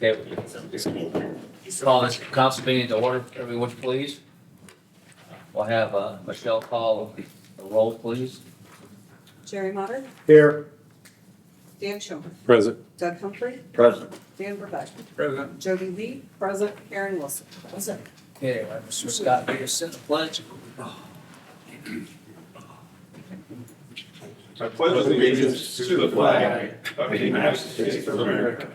Okay, call this council meeting to order, everyone, please. We'll have Michelle call the roll, please. Jerry Motter, Here. Dan Schomer, Present. Doug Humphrey, Present. Dan Burback, Present. Jody Lee, present, Aaron Wilson. Present. Okay, Mr. Scott, will you send the pledge? I pledge allegiance to the flag of the United States of America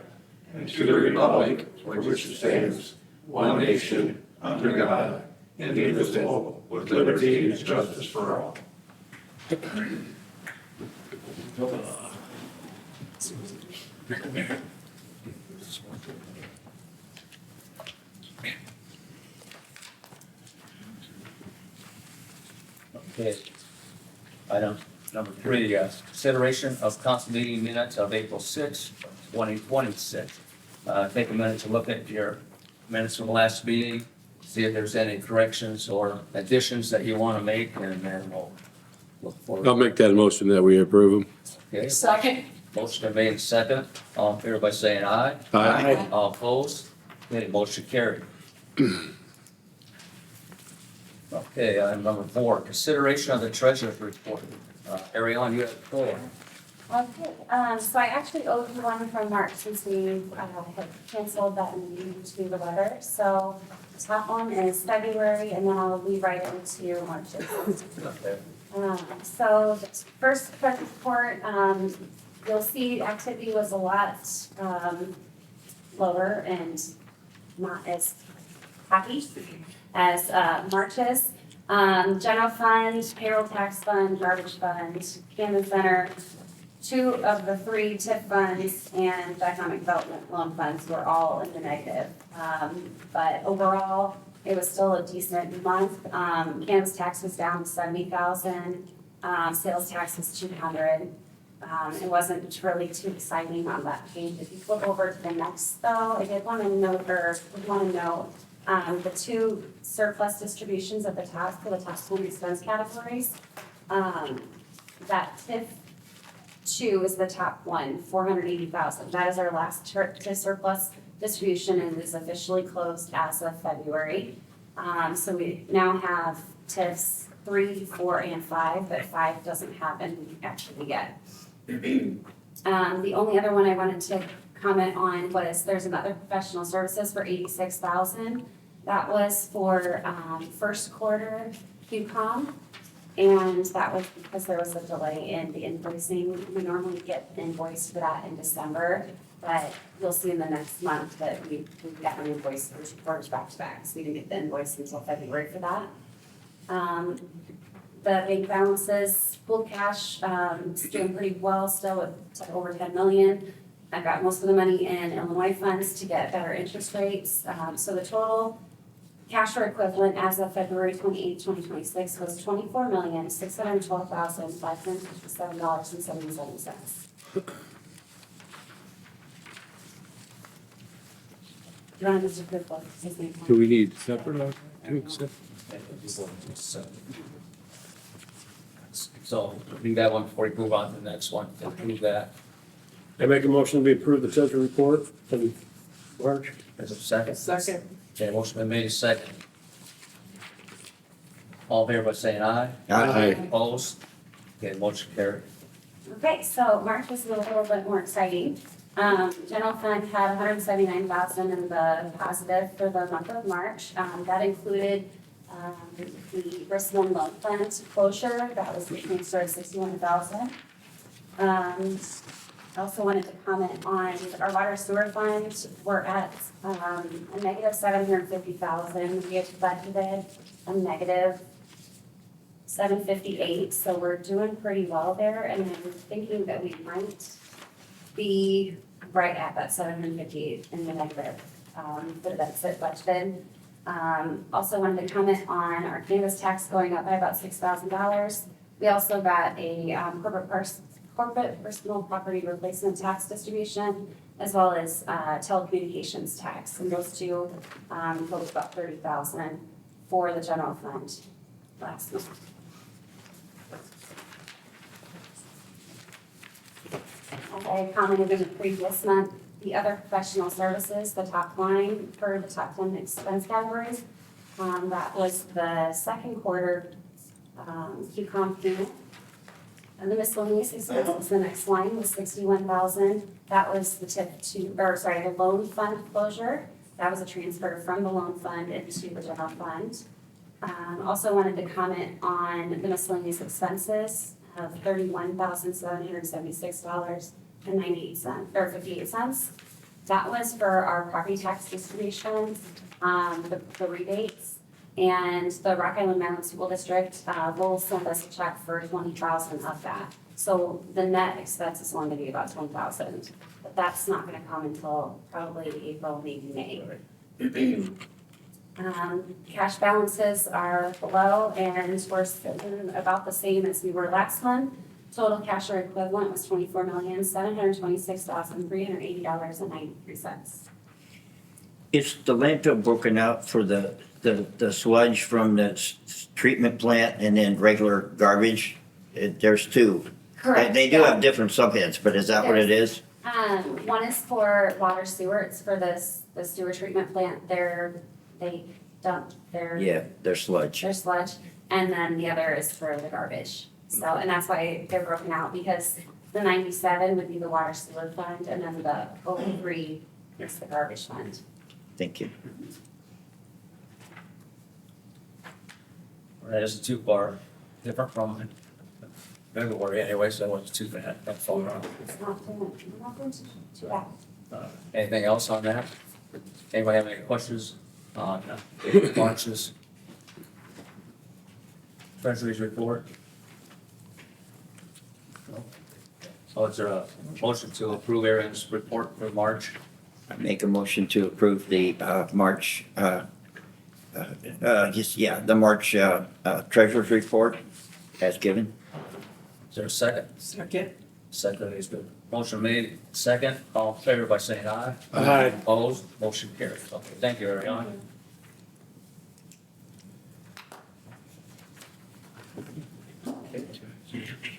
and to the republic for which it stands, one nation, under God, indivisible, with liberty and justice for all. Okay. Item number 3, consideration of council meeting minutes of April 6, 2026. Take a minute to look at your minutes from the last meeting, see if there's any corrections or additions that you want to make, and then we'll look forward. I'll make that a motion that we approve them. Okay, Second. motion been made and second. All in favor by saying aye. Aye. All opposed? Okay, motion carried. Okay, item number 4, consideration of the treasurer's report. Ariane, you have the floor. Okay, so I actually owed you one from March since we had canceled that meeting due to the weather. So the top one is February, and then I'll leave right into March's. Okay. So the first credit report, you'll see activity was a lot lower and not as happy as March's. General fund, payroll tax fund, garbage fund, Canvas Center, 2 of the 3 TIF funds and the economic development loan funds were all in the negative. But overall, it was still a decent month. Canvas tax was down 70,000. Sales tax was 200. It wasn't really too exciting on that page. If you flip over to the next though, I did want to note, the 2 surplus distributions at the top for the top 20 expense categories. That TIF 2 is the top one, 480,000. That is our last TIF surplus distribution and is officially closed as of February. So we now have TIFs 3, 4, and 5, but 5 doesn't happen actually yet. The only other one I wanted to comment on was there's another professional services for 86,000. That was for first quarter QCOM, and that was because there was a delay in the invoicing. We normally get invoiced for that in December, but you'll see in the next month that we've got an invoice for 2 quarters back to back, so we didn't get the invoice until February for that. The bank balances, pool cash, is doing pretty well still at over 10 million. I got most of the money in Illinois funds to get better interest rates. So the total cash or equivalent as of February 28, 2026 was $24,612,557.77. Do you want to just approve both? His name. Do we need separate to accept? So, leave that one before we move on to the next one, approve that. I make a motion to approve the treasury report from March. There's a second. Second. Okay, motion been made second. All in favor by saying aye. Aye. Opposed? Okay, motion carried. Okay, so March was a little bit more exciting. General fund had 179,000 in the positive for the month of March. That included the Bristol loan plant closure. That was the transfer of 61,000. I also wanted to comment on our water sewer fund. We're at a negative 750,000. We had budgeted a negative 758, so we're doing pretty well there. And I'm thinking that we might be right at that 758 in the negative for that's it budgeted. Also wanted to comment on our canvas tax going up by about $6,000. We also got a corporate personal property replacement tax distribution, as well as telecommunications tax, and those two totaled about 30,000 for the general fund last month. I commented in the previous month, the other professional services, the top line for the top 10 expense categories. That was the second quarter, QCOM payment. And the miscellaneous expenses, the next line was 61,000. That was the the loan fund closure. That was a transfer from the loan fund into the general fund. Also wanted to comment on the miscellaneous expenses of $31,776.98 or 58 cents. That was for our property tax distributions, the rebates, and the Rock Island Mountain School District will send us a check for 20,000 of that. So the net expense is going to be about 20,000, but that's not going to come until probably April, maybe May. Cash balances are low and we're sitting about the same as we were last month. Total cash or equivalent was $24,726,380.93. Is the landfill broken out for the sludge from the treatment plant and then regular garbage? There's two. Correct. They do have different subheads, but is that what it is? One is for water sewer, it's for the sewer treatment plant, they dump Yeah, they're sludge. their sludge, and then the other is for the garbage. So, and that's why they're broken out, because the 97 would be the water sewer fund, and then the 03 is the garbage fund. Thank you. That isn't too far different from February anyway, so it's too bad. That's all wrong. It's not doing too bad. Anything else on that? Anybody have any questions on March's treasury's report? No? So is there a motion to approve Aaron's report for March? I make a motion to approve the March, the March treasurer's report as given. Is there a second? Second. Second is good. Motion made, second, all in favor by saying aye. Aye. Opposed, motion carries. Okay, thank you, Ariana.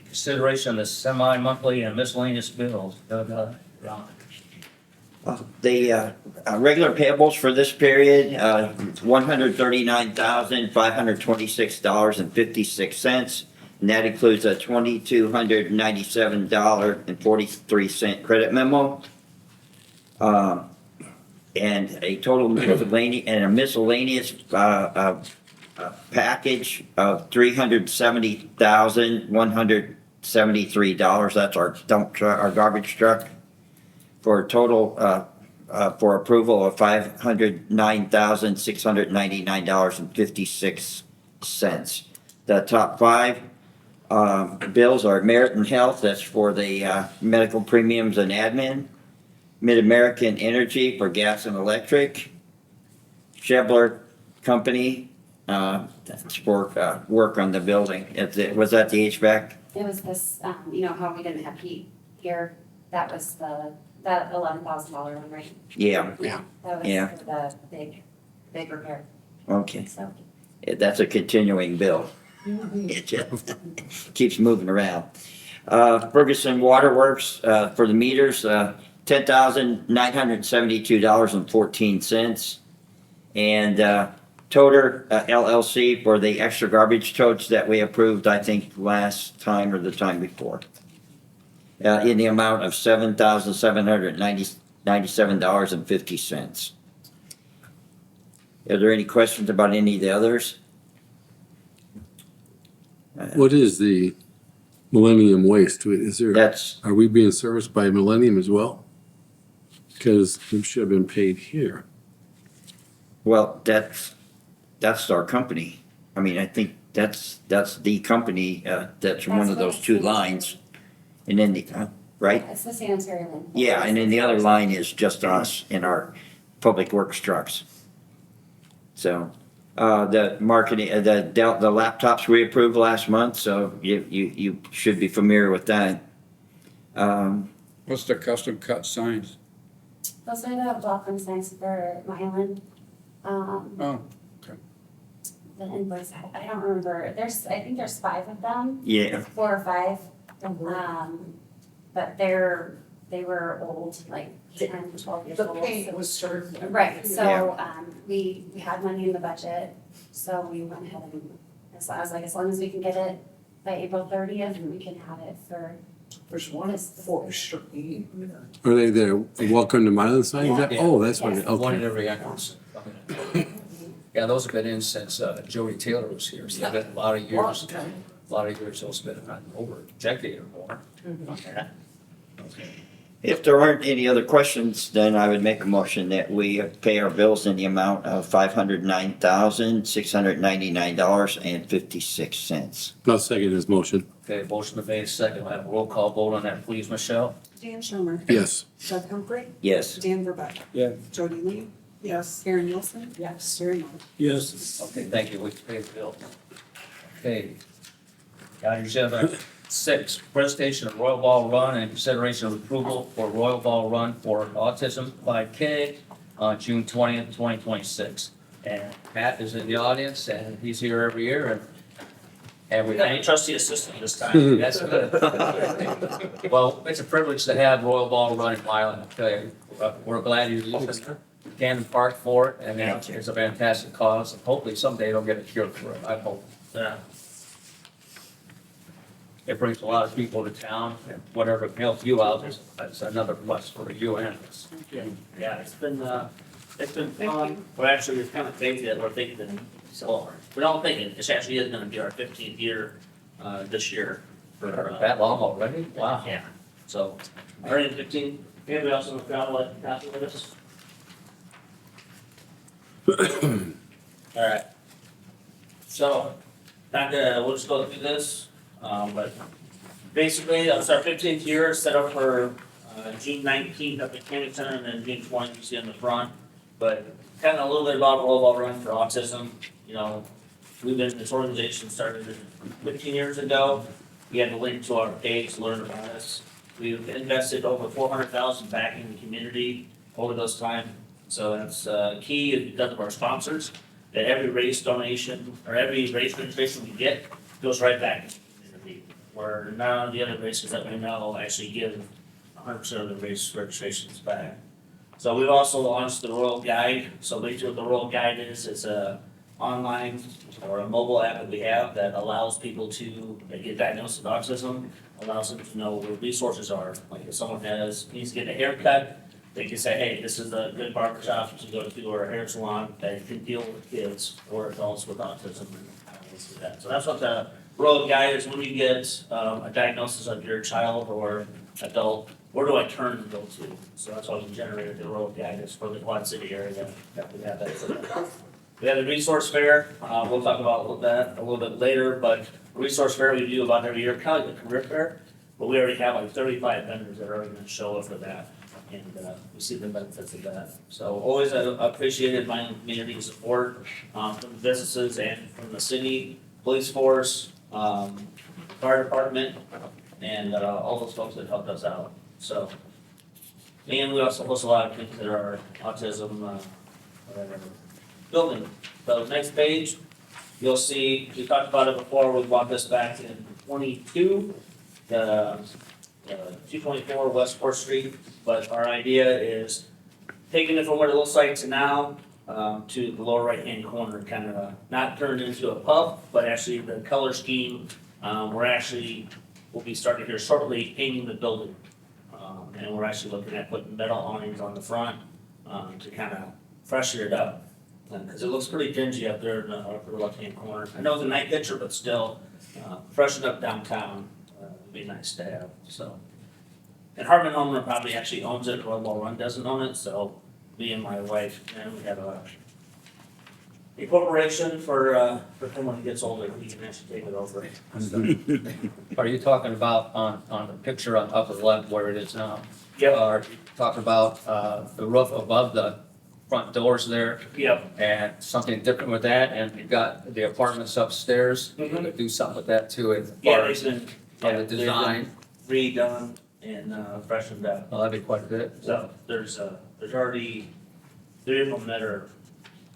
Consideration of the semi-monthly and miscellaneous bills. Ron. The regular payables for this period, $139,526.56. And that includes a $2,297.43 credit memo. And a total miscellaneous package of $370,173. That's our dump truck, our garbage truck, for a total for approval of $509,699.56. The top five bills are American Health, that's for the medical premiums and admin. Mid-American Energy for gas and electric. Shebler Company, that's for work on the building. Was that the HVAC? It was this, how we didn't have heat here, that was that $11,000 one, right? Yeah, That was Yeah. for the big repair, okay. so. That's a continuing bill. It just keeps moving around. Ferguson Waterworks, for the meters, $10,972.14. And Toter LLC for the extra garbage totes that we approved, I think, last time or the time before. In the amount of $7,797.50. Are there any questions about any of the others? What is the Millennium Waste? That's, Are we being serviced by Millennium as well? Because we should have been paid here. well, that's our company. I mean, I think that's the company, that's one of those two lines. And then right? It's the sanitary one. Yeah, and then the other line is just us in our public works trucks. So, the marketing, the laptops we approved last month, so you should be familiar with that. What's the custom cut signs? Those are the welcome signs for Milan. Oh, The invoice, I don't remember, I think there's 5 of them, Yeah, 4 or 5. But they're they were old, like 10, 12 years The old. paint so- was started. Right, so, we had money in the budget, so we went ahead and, I was like, as long as we can get it by April 30th, we can have it for There's one for sure. Are they there? Welcome to Milan sign? Is that- Yeah. Oh, that's what it, One at okay. every entrance. Yeah, those have been in since Joey Taylor was here, so they've been a lot of years. A lot of years, those have been over a decade or more. Okay. Okay. If there aren't any other questions, then I would make a motion that we pay our bills in the amount of $509,699.56. I'll second his motion. Okay, motion been made, second, we'll have a roll call vote on that, please, Michelle? Dan Schumer. Yes. Doug Humphrey. Yes. Dan Verbeck. Yeah. Jody Lee. Yes. Karen Wilson. Yes. Jerry Moore. Yes. Okay, thank you, we can pay the bill. Okay. Item agenda 6, presentation of Royal Ball Run and consideration of approval for Royal Ball Run for Autism 5K on June 20th, 2026. And Matt is in the audience, and he's here every year, and we We got a thank, trustee assistant this time. that's good. Well, it's a privilege to have Royal Ball Run in Milan, I tell you. We're glad you're using Cannon Park for it, and it's a fantastic cause, and hopefully someday they'll get a cure for it, I hope. Yeah. It brings a lot of people to town, and whatever can help you out, that's another plus for you and us. Yeah, it's been fun. We're actually, it's kind of crazy that we're thinking, so, we don't think it, it's actually is gonna be our 15th year, this year. For, That long already? Wow. Yeah, so, already 15, anybody else in the crowd like to copy with us? Alright. So, not gonna, we'll just go through this, but basically, it's our 15th year, set up for June 19th up at Canyon Center, and then June 20th, you see in the front. But kind of a little bit about Roll Ball Run for Autism, you know, this organization started 15 years ago. We had to link to our page to learn about us. We've invested over 400,000 back in the community over this time. So that's key is because of our sponsors, that every race donation or every race registration we get goes right back into the community. Where none of the other races that we know actually give 100% of the race registrations back. So we've also launched the Royal Guide. So basically what the Royal Guide is, it's a online or a mobile app that we have that allows people to get diagnosed with autism, allows them to know where resources are. Like if someone needs to get a haircut, they can say, hey, this is a good barber shop to go to or a hair salon that can deal with kids or adults with autism and things like that. So that's what the Royal Guide is. When you get a diagnosis of your child or adult, where do I turn to go to? So that's why we generated the Royal Guide is for the Quad City area that we have that. We have the resource fair, we'll talk about that a little bit later, but resource fair we do about every year, kind of like a career fair, but we already have like 35 vendors that are already gonna show up for that, and we see the benefits of that. So always appreciated my community support, from the businesses and from the city, police force, fire department, and all those folks that helped us out, so. And we also host a lot of things that are autism, building. So next page, you'll see, we talked about it before, we bought this back in 22, the 224 West 4th Street, but our idea is taking it from what it looks like to now, to the lower right-hand corner, kind of not turned into a pub, but actually the color scheme, we'll be starting here shortly painting the building. And we're actually looking at putting metal awnings on the front, to kind of freshen it up. Because it looks pretty dingy up there in the upper left-hand corner. I know it's a night picture, but still, freshen up downtown, would be nice to have, so. And Hartman Homer probably actually owns it, Royal Ball Run doesn't own it, so me and my wife, and we have a corporation for him when he gets older, he can actually take it over. Are you talking about on the picture on upper left where it is now? Yep. Or you talking about the roof above the front doors there? Yep. And something different with that, and you've got the apartments upstairs, you Mhm. could do something with that too, as Yeah, far as they've been, yeah, the they've been design. redone and freshened up. Well, that'd be quite a bit. So there's already 3 of them that are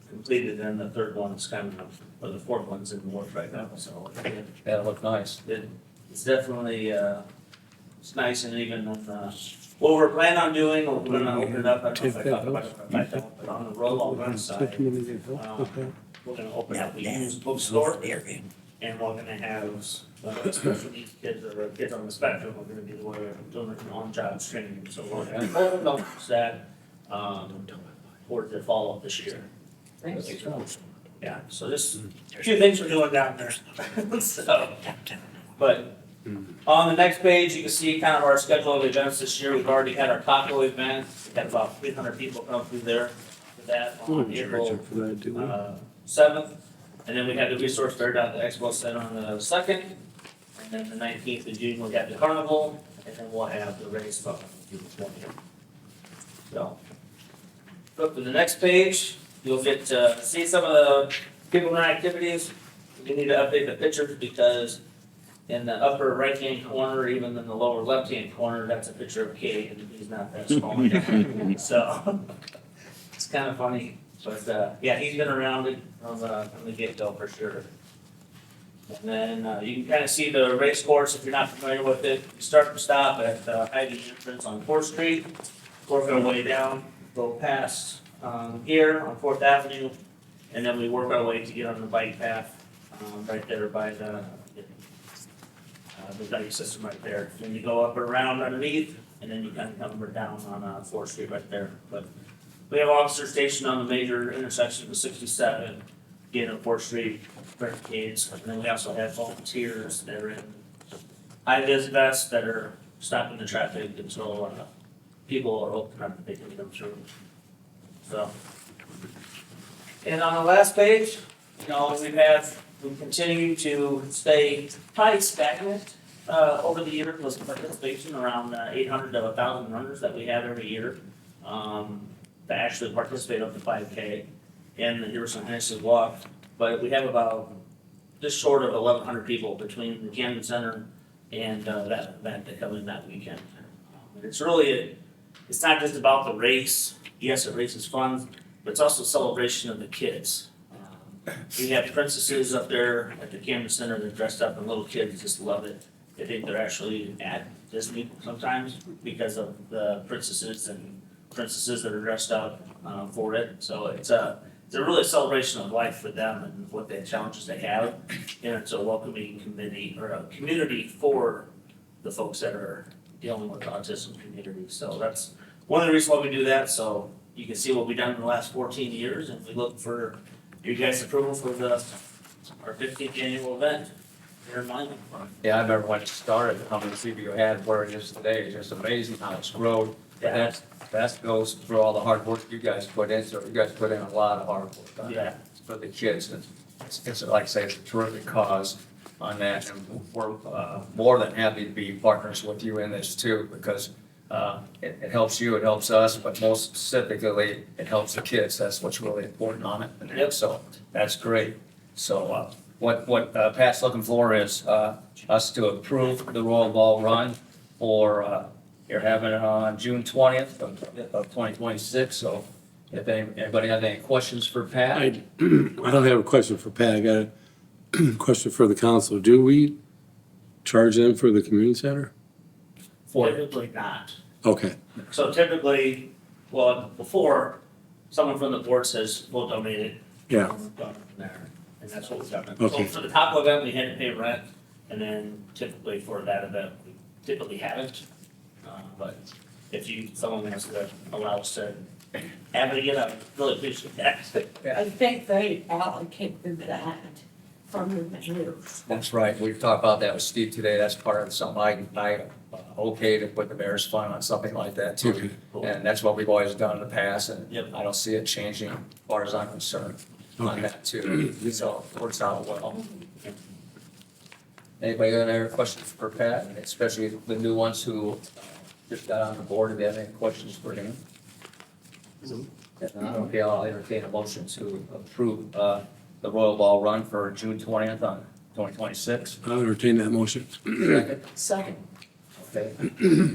completed, and the third one's kind of, or the fourth one's in the works right now, so That'll look nice. it's definitely, it's nice, and even when What we're planning on doing, we're gonna open it up, I don't know if I talked about it, if I don't, but on the roll run side, we're gonna open up a used bookstore. And we're gonna have, special needs kids or kids on the spectrum, we're gonna be doing on-job training, so we're gonna focus that, towards the fall of this year. Yeah, so just a few things we're doing down there. So, but on the next page, you can see kind of our schedule of events this year. We've already had our taco event. We had about 300 people come through there for that on April 7th. And then we had the resource fair down at the Expo Center on the 2nd. And then the 19th of June, we have the carnival. And then we'll have the race on June 20th. So, flip to the next page. You'll get to see some of the people and activities. You need to update the pictures because in the upper right-hand corner, even in the lower left-hand corner, that's a picture of Kate, and he's not that small. So, it's kind of funny, but, yeah, he's been around it from the get-go for sure. And then, you can kind of see the race course if you're not familiar with it. You start and stop at the Ivy entrance on 4th Street, work our way down, go past, here on 4th Avenue, and then we work our way to get on the bike path, right there by the value system right there. Then you go up and around underneath, and then you kind of come down on 4th Street right there. But we have officer stationed on the major intersection of 67, again on 4th Street, barricades. And then we also have volunteers that are in high-vis vests that are stopping the traffic until people are open up and they can come through. So, and on the last page, we continue to stay probably stagnant over the year with participation around 800 to 1,000 runners that we have every year that actually participate up to 5K and the Harrison Hennessy Walk. But we have about just short of 1,100 people between the Camden Center and that event that come in that weekend. It's really, it's not just about the race. Yes, the race is fun, but it's also a celebration of the kids. We have princesses up there at the Camden Center, they're dressed up and little kids just love it. They think they're actually at Disney sometimes because of the princesses that are dressed up for it. So it's a really celebration of life for them and what the challenges they have. And it's a welcoming committee or a community for the folks that are dealing with the autism community. So that's one of the reasons why we do that. So you can see what we've done in the last 14 years and we look for you guys' approval for our 15th annual event here in Milan. Yeah, I remember when it started, how many people you had, where it is today, it's just amazing how it's grown. Yeah. That goes through all the hard work you guys put in, so you guys put in a lot of hard work on that for the kids. And it's like I say, it's a terrific cause on that, and we're more than happy to be partners with you in this too, because it helps you, it helps us, but most specifically, it helps the kids. That's what's really important on it. And Yep. so that's great. So what Pat's looking for is us to approve the Royal Ball Run for you're having it on June 20th of 2026. So if anybody have any questions for Pat? I don't have a question for Pat. I got a question for the council. Do we charge them for the community center? Typically not. Okay, So typically, well, before, someone from the board says, we'll donate it. Yeah. And we've done it from there, and that's what we've done. Okay. So for the taco event, we had to pay rent, and then typically for that event, we typically haven't. But if someone wants to allow us to have it again, I really appreciate that. I think they allocated that from the mayor's. That's right. We've talked about that with Steve today. That's part of something I okay to put the mayor's fund on something like that too. And that's what we've always done in the past, and Yep. I don't see it changing as far as I'm concerned on that too. So it works out well. Anybody got any other questions for Pat, especially the new ones who just got on the board? If you have any questions for him? If not, okay, I'll entertain a motion to approve the Royal Ball Run for June 20th on 2026. I'll entertain that motion. Second. Second. Okay,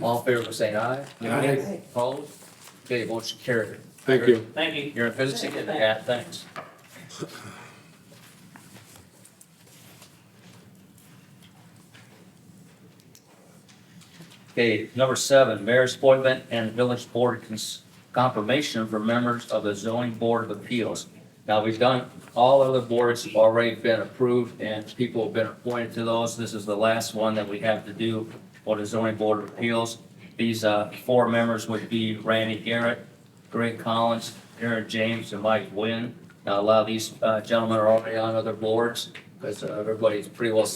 all in favor of saying aye? Aye. Opposed? Okay, motion carried. Thank you. Thank you. You're visiting it, Pat, thanks. Okay, number 7, mayor's appointment and village board confirmation for members of the zoning board of appeals. Now, we've done, all other boards have already been approved and people have been appointed to those. This is the last one that we have to do for the zoning board of appeals. These 4 members would be Randy Garrett, Greg Collins, Aaron James, and Mike Wynn. Now, a lot of these gentlemen are already on other boards because everybody's pretty well,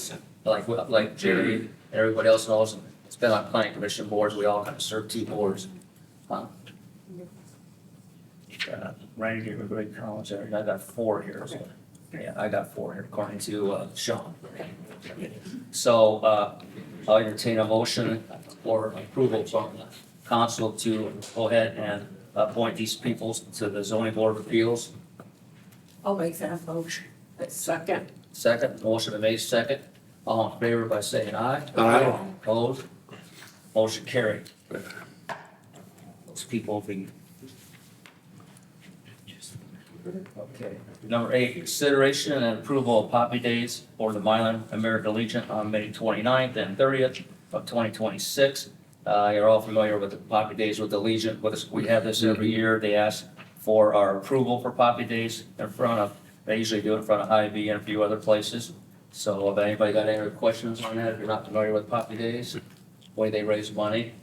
like Jerry and everybody else knows. It's been on planning commission boards. We all kind of serve 2 boards. Randy gave a great Collins there. I got 4 here. So, yeah, I got 4 here according to Sean. So I'll entertain a motion for approval from the council to go ahead and appoint these people to the zoning board of appeals. I'll make that motion. Second. Second, motion been made second. All in favor by saying aye. Aye. Opposed? Motion carried. Those people will be. Okay. Number 8, consideration and approval of Poppy Days for the Milan American Legion on May 29th and 30th of 2026. You're all familiar with the Poppy Days with the Legion. We have this every year. They ask for our approval for Poppy Days in front of, they usually do it in front of Hy-Vee and a few other places. So if anybody got any other questions on that, if you're not familiar with Poppy Days, the way they raise money,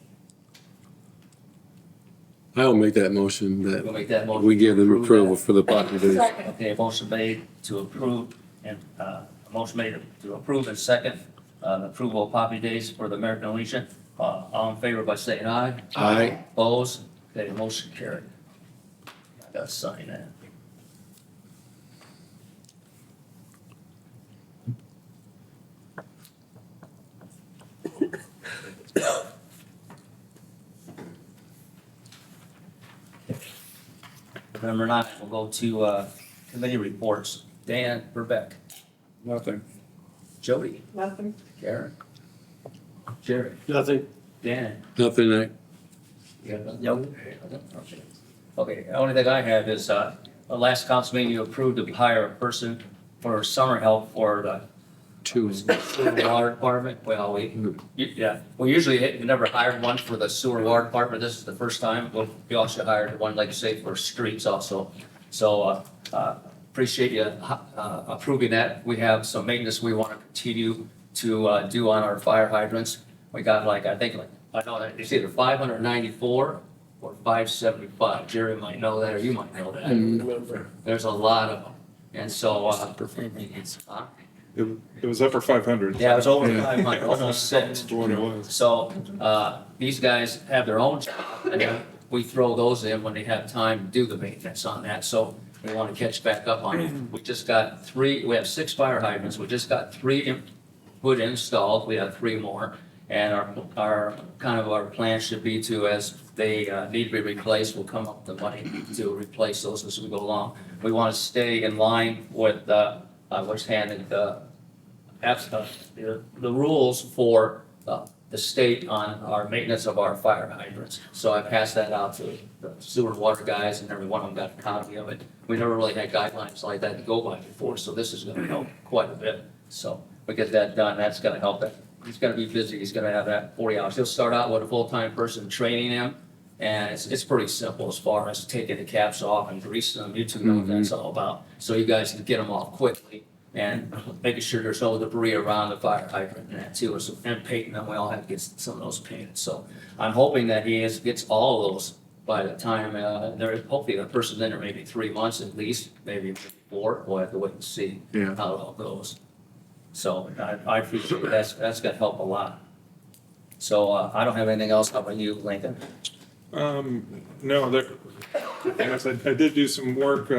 I will make that motion we'll that make that motion. we give them to approve approval that. for the Poppy Days. Second. Okay, a motion made to approve and, a motion made to approve and second, approval of Poppy Days for the American Legion. All in favor by saying aye. Aye. Opposed? Okay, motion carried. I gotta sign that. Number 9, we'll go to committee reports. Dan, Verbeck, Nothing. Jody, Nothing. Karen, Jerry, Nothing. Dan. Nothing, Nope. Okay, the only thing I have is, the last council meeting, you approved to hire a person for summer help for the 2. sewer and water department. Well, we usually never hired one for the sewer and water department. This is the first time. We also hired one, like you say, for streets also. So, appreciate you, approving that. We have some maintenance we want to continue to, do on our fire hydrants. We got I know that it's either 594 or 575. Jerry might know that, or you might know that. Remember. There's a lot of them. And so, It was upper 500. yeah, it was over 500, almost 6. That's what it was. So, these guys have their own job, and then we throw those in when they have time to do the maintenance on that, so we want to catch back up on it. We just got 3, we have 6 fire hydrants, we just got 3 put installed, we have 3 more. And our plan should be to, as they need to be replaced, we'll come up with the money to replace those as we go along. We want to stay in line with what's handed, the rules for the state on our maintenance of our fire hydrants. So I passed that out to the sewer and water guys, and every one of them got a copy of it. We never really had guidelines like that to go by before, so this is gonna help quite a bit. So we get that done, that's gonna help it. He's gonna be busy, he's gonna have that 40 hours. He'll start out with a full-time person training him, and it's pretty simple as far as taking the caps off and greasing them. You two know what that's all about. So you guys can get them off quickly and making sure there's no debris around the fire hydrant and that too. So, and painting them, we all have to get some of those painted. So I'm hoping that gets all of those by the time, hopefully the person's in there maybe 3 months at least, maybe 4. We'll have to wait and see Yeah. how it all goes. So I appreciate that's gonna help a lot. So I don't have anything else. How about you, Lincoln? No, yes, I did do some work,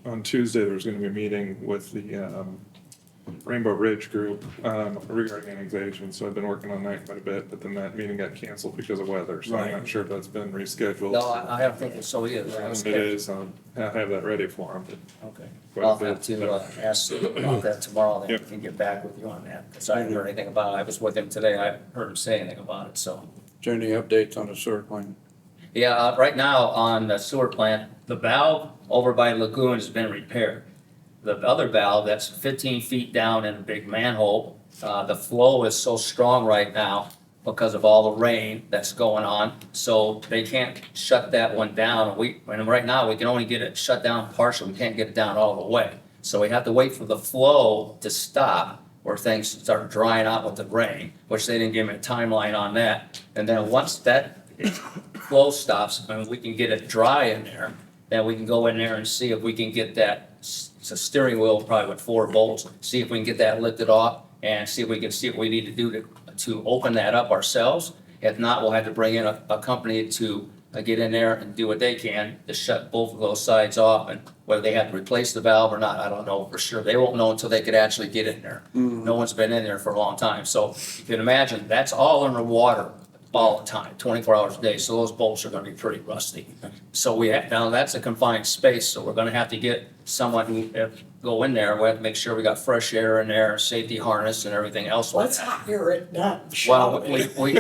on Tuesday. There was gonna be a meeting with the, Rainbow Ridge Group, regarding annexation, so I've been working on that quite a bit, but then that meeting got canceled because of weather, so I'm not sure if that's been rescheduled. No, I don't think so either. If it is, I'll have that ready for them, but Okay. quite a I'll bit. have to ask Sue about that tomorrow, then we Yep. can get back with you on that, because I haven't heard anything about it. I was with him today, I haven't heard him say anything about it, so. Is there any updates on the sewer plant? Yeah, right now on the sewer plant, the valve over by Lagoon has been repaired. The other valve that's 15 feet down in a big manhole, the flow is so strong right now because of all the rain that's going on. So they can't shut that one down. And right now, we can only get it shut down partially. We can't get it down all the way. So we have to wait for the flow to stop or things start drying out with the rain, which they didn't give me a timeline on that. And then once that flow stops and we can get it dry in there, then we can go in there and see if we can get that, it's a steering wheel probably with 4 bolts, see if we can get that lifted off and see if we can see what we need to do to open that up ourselves. If not, we'll have to bring in a company to get in there and do what they can to shut both of those sides off, and whether they have to replace the valve or not, I don't know for sure. They won't know until they could actually get in there. No one's been in there for a long time. So you can imagine, that's all underwater all the time, 24 hours a day. So those bolts are gonna be pretty rusty. So now that's a confined space, so we're gonna have to get someone who go in there. We have to make sure we got fresh air in there, safety harness and everything else like Let's that. hire it done, Well, shall we? we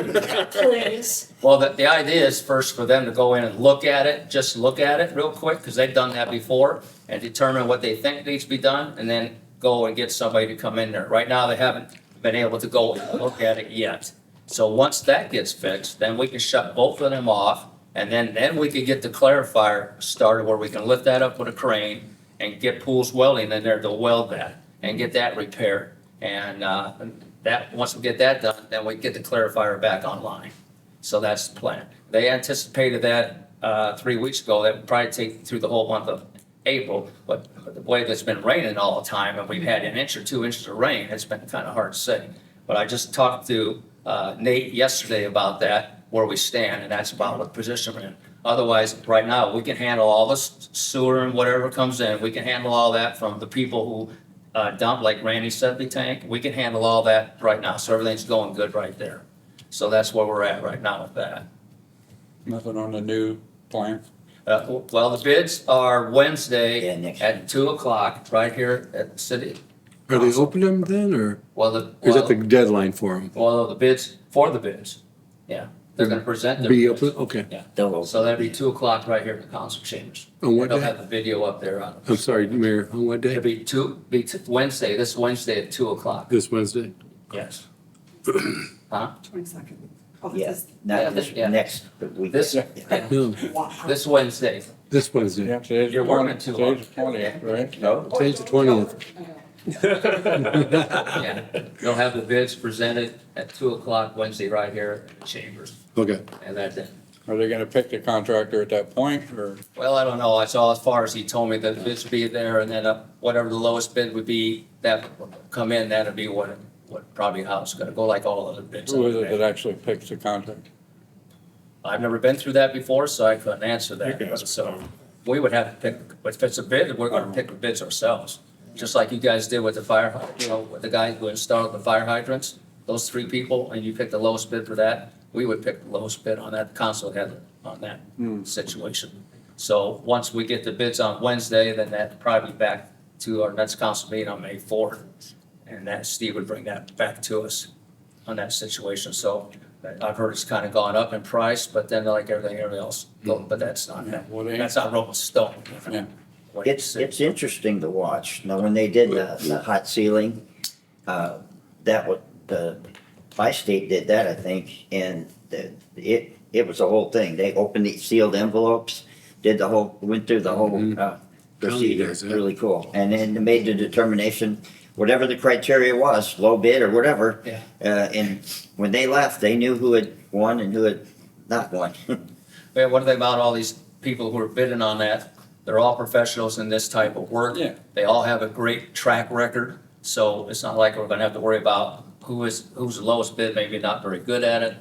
Please. well, the idea is first for them to go in and look at it, just look at it real quick, because they've done that before, and determine what they think needs to be done, and then go and get somebody to come in there. Right now, they haven't been able to go and look at it yet. So once that gets fixed, then we can shut both of them off, and then we can get the clarifier started where we can lift that up with a crane and get Pools Welding in there to weld that and get that repaired. And once we get that done, then we get the clarifier back online. So that's the plan. They anticipated that 3 weeks ago. That would probably take through the whole month of April, but the way that's been raining all the time, and we've had 1 inch or 2 inches of rain, it's been kind of hard to say. But I just talked to Nate yesterday about that, where we stand, and that's about what position we're in. Otherwise, right now, we can handle all the sewer and whatever comes in. We can handle all that from the people who dump, like Randy's septic tank. We can handle all that right now, so everything's going good right there. So that's where we're at right now with that. Nothing on the new plan? Well, the bids are Wednesday Yeah, next at 2 o'clock, right here at the city. Are they open them then, or Well, is that the deadline for them? the bids, for the bids, yeah. They're gonna present their Be bids. open, okay. They'll So that'd be 2 o'clock right here in the council chambers. On what They'll day? have the video up there on it. I'm sorry, Mayor, on what It'll day? be Wednesday, this Wednesday at 2 o'clock, This Wednesday? yes. Huh? 22nd. Oh, Yes, Yeah, not this, yeah. next week. This, No, Wow. this Wednesday. this Wednesday. Yeah, today's You're the working 20th, too today's the 20th, right? No? Today's the 20th. Yeah, they'll have the bids presented at 2 o'clock Wednesday right here in the chambers, Okay. and that's it. Are they gonna pick the contractor at that point, or? Well, I don't know, I saw as far as he told me that the bids would be there, and then whatever the lowest bid would be, that would come in, that'd be what probably how it's gonna go, like all other bids. Who is it that actually picks the contract? I've never been through that before, so I couldn't answer You can that, ask. so we would have to pick, if it's a bid, we're gonna pick the bids ourselves. Just like you guys did with the fire, with the guy who installed the fire hydrants, those 3 people, and you picked the lowest bid for that, we would pick the lowest bid on that, the council had on that situation. So once we get the bids on Wednesday, then that'd probably be back to our next council meeting on May 4th. And that Steve would bring that back to us on that situation. So I've heard it's kind of gone up in price, but then like everything else, but that's not, Well, they- that's not rolling stone. Yeah. It's interesting to watch. Now, when they did the hot ceiling, that was, the bi-state did that, I think, and it was a whole thing. They opened the sealed envelopes, went through the whole procedure. does that. Really cool. And then they made the determination, whatever the criteria was, low bid or whatever. Yeah. And when they left, they knew who had won and who had not won. But one thing about all these people who are bidding on that, they're all professionals in this type of work. Yeah. They all have a great track record, so it's not like we're gonna have to worry about who's the lowest bid, maybe not very good at it.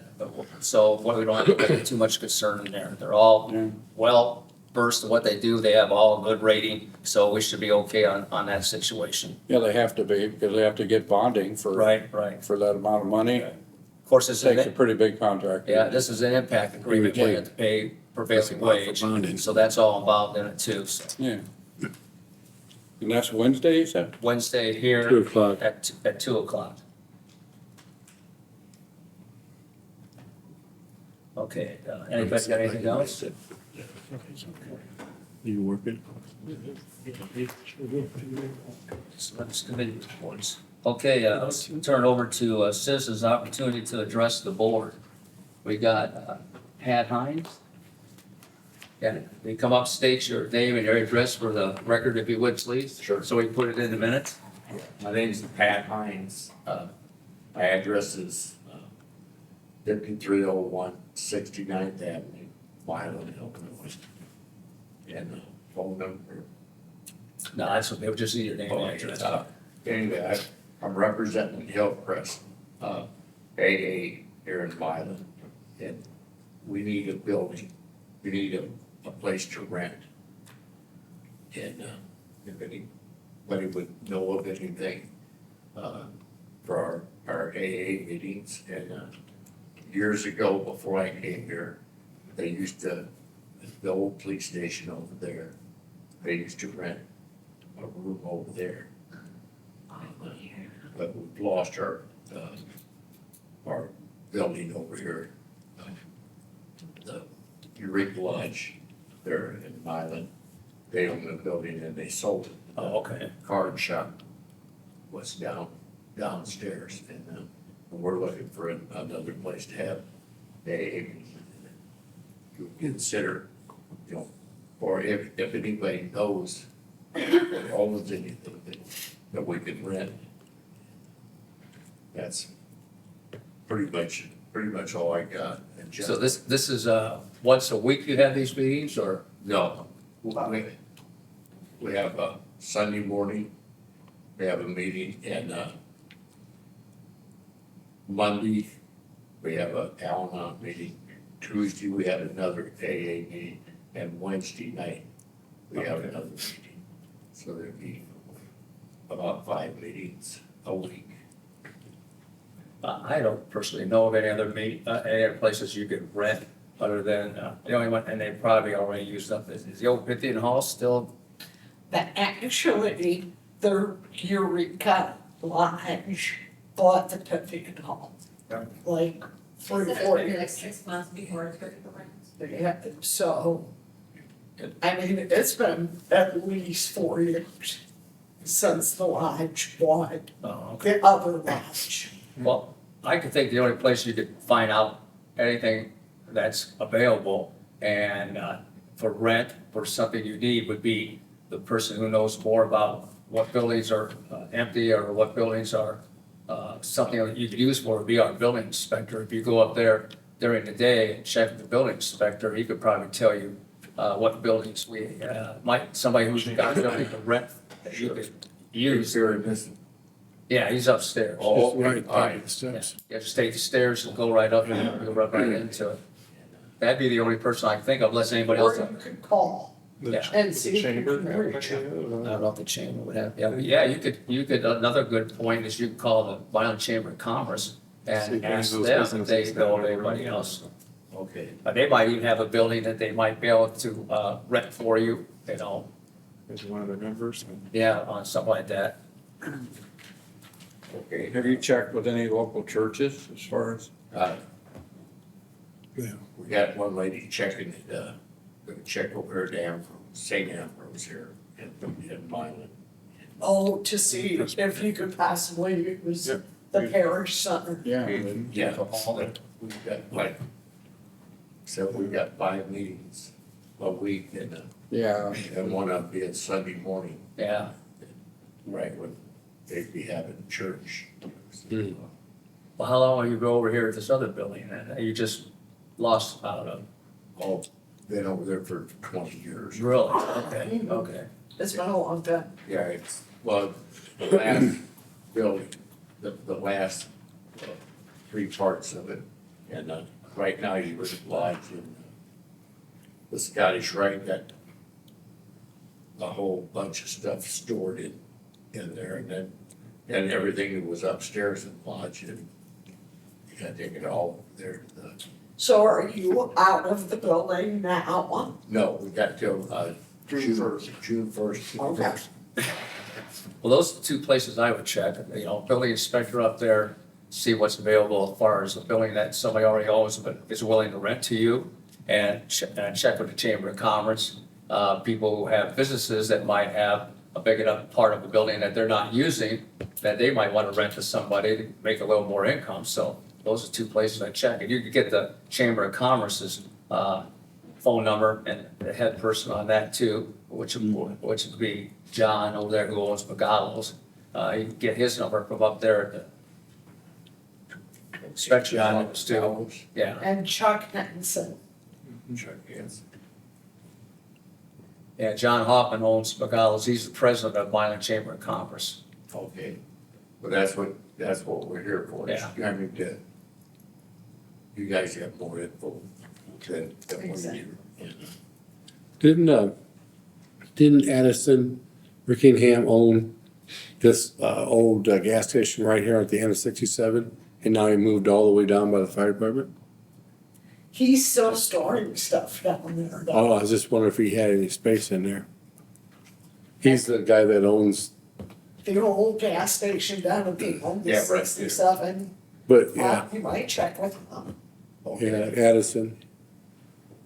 So we don't have to put too much concern in there. They're all Yeah. well versed in what they do. They have all a good rating, so we should be okay on that situation. Yeah, they have to be, because they have to get bonding for. Right. For that amount of money. Of course, this Takes a is, pretty big contract. this is an impact agreement. We have to pay prevailing wage, bonding. so that's all involved in it too, so. Yeah. And that's Wednesday, you said? Wednesday here 2 o'clock. at 2 o'clock. Okay, anybody got anything else? You working? So let's committee reports. Okay, let's turn over to citizens' opportunity to address the board. We got Pat Hines. Yeah, you come up, state your name and your address for the record, if you would, please. Sure. So we can put it in the minutes. My name's Pat Hines. My address is 5301 69th Avenue, Milan, Illinois. And phone number. No, that's okay, we just need your name and address. Anyway, I'm representing Hillcrest, AA here in Milan. And we need a building. We need a place to rent. And if anybody would know of anything for our AA meetings. And years ago, before I came here, they used to, the old police station over there, they used to rent a room over there. But we've lost our building over here. The Eureka Lodge there in Milan, they own the building and they sold it. Oh, okay. Card shop was downstairs and we're looking for another place to have a, you consider, you know, or if anybody knows or owns anything that we can rent. That's pretty much all I got. And So this is once a week you have these meetings, or? No, we have a Sunday morning, we have a meeting, and Monday, we have a Al-Anon meeting. Tuesday, we have another AA meeting, and Wednesday night, we have another meeting. So there'd be about 5 meetings a week. I don't personally know of any other places you could rent other than, the only one, and they probably already used up, is the old Pythian Hall still? But actually, the Eureka Lodge bought the Pythian Hall. Yeah. Like 3-4 years. 6 months before it's ready to rent. Yeah, so, I mean, it's been at least 4 years since the lodge bought Oh, okay. the other lodge. Well, I could think the only place you could find out anything that's available and for rent for something you need would be the person who knows more about what buildings are empty or what buildings are something that you could use for would be our building inspector. If you go up there during the day and check with the building inspector, he could probably tell you what buildings we somebody who's got a building to rent that you could use. Yeah, he's upstairs. Oh, Just right all right. down the steps. You have to take the stairs and go right up and go right into it. That'd be the only person I can think of, unless anybody else. Or you could call Yeah. and see if you can reach I him. don't know if the chamber would have, yeah, you could, another good point is you could call the Milan Chamber of Commerce and ask them if they know of anybody else. Okay. They might even have a building that they might be able to rent for you, you know, As one of the members. yeah, on something like that. Okay. Have you checked with any local churches as far as? Yeah. We got one lady checking, gonna check over her dam from St. Ambrose here in Milan. Oh, to see if you could possibly use Yep. the parish center. Yeah. Yeah, we've got like, so we've got 5 meetings a week Yeah. and one of them being Sunday morning, Yeah, right, when they'd be having church. well, how long will you go over here at this other building, and you just lost out of? Oh, been over there for 20 years. Really? Okay, okay. It's been a long time. Yeah, it's, well, the last building, the last 3 parts of it. And right now you would lodge in the Scottish Rite, got a whole bunch of stuff stored in there. And everything that was upstairs in lodge, and you gotta take it all over there to the, So are you out of the building now? no, we got till June 1st. Okay. Well, those are the 2 places I would check, you know, building inspector up there, see what's available as far as a building that somebody already owns but is willing to rent to you, and check with the Chamber of Commerce, people who have businesses that might have a big enough part of the building that they're not using, that they might want to rent to somebody to make a little more income. So those are two places I check. And you could get the Chamber of Commerce's phone number and the head person on that too, which would be John over there who owns Magallo's. You can get his number from up there at the inspection office too. Yeah. And Chuck Henson. Yeah, John Hoffman owns Magallo's. He's the president of Milan Chamber of Commerce. Okay, but that's what we're here for. Yeah. I mean, you guys have more info than we do. Didn't Addison Rickingham own this old gas station right here at the end of 67? And now he moved all the way down by the fire department? He's still storing stuff down there. though. Oh, I was just wondering if he had any space in there. He's the guy that owns, The old gas station down at the end Yeah, of right, yeah. 67. but yeah, You might check with him. yeah, Addison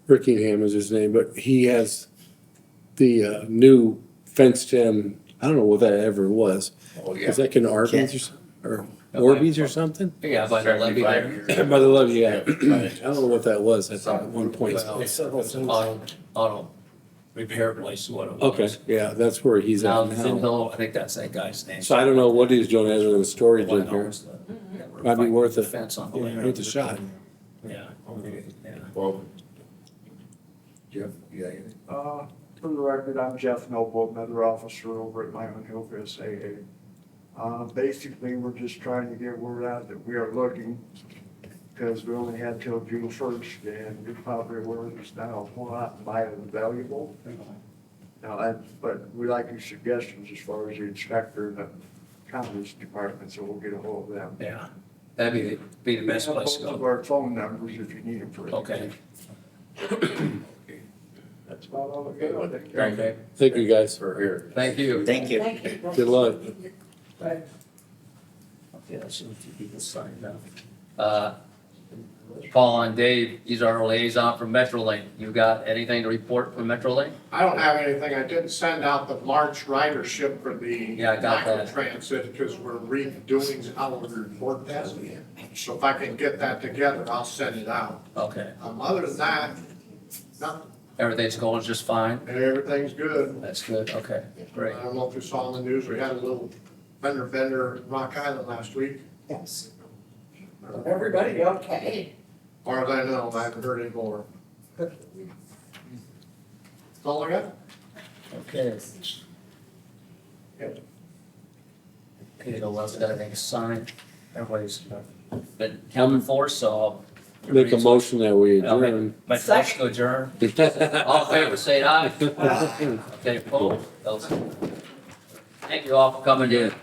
Rickingham is his name, but he has the new fenced in, I don't know what that ever was. Oh, yeah. Is that in Arby's or something? Or Orbeez or something? Yeah, by the levee there. 75 years. By the levee, yeah. I don't know what that was, I thought at one point. Well, it's auto repair place, what it was. Okay, yeah, that's where he's Now, at now. Finville, I think that's that guy's name. So I don't know what he's doing other than storage in here. Might be worth it. Fence on the way. Worth a shot. Yeah, yeah. Well, Jeff, you got anything? For the record, I'm Jeff Noble, another officer over at Milan Hill SAA. Basically, we're just trying to get word out that we are looking, because we only had till June 1st, and you're probably aware there's now a whole lot of valuable. Now, but we like your suggestions as far as the inspector and the county's department, so we'll get a hold of them. Yeah, that'd be the best We have place to both of go. our phone numbers if you need them for Okay. anything. That's about all I got. Okay, Thank you, guys. For here. thank you. Thank you. Thank you. Good luck. Right. Okay, let's see what you people signed up. Paul and Dave, these are our liaison from MetroLink. You got anything to report from MetroLink? I don't have anything. I did send out the March ridership for the Yeah, I got that. microtransit because we're redoing our report test. So if I can get that together, I'll send it out. Okay, Other than that, nothing. everything's going just fine? Everything's good. That's good, okay, great. I don't know if you saw in the news, we had a little fender bender in Rock Island last week. Yes. Everybody okay? As far as I know, I haven't heard any more. That's all I got. Okay. Okay, no one else got anything to sign? Everybody's been counted for, so I'll. Make a motion that we I'll make adjourn. my motion to adjourn. All in favor, say aye. Okay, opposed? Those- Thank you all for coming in.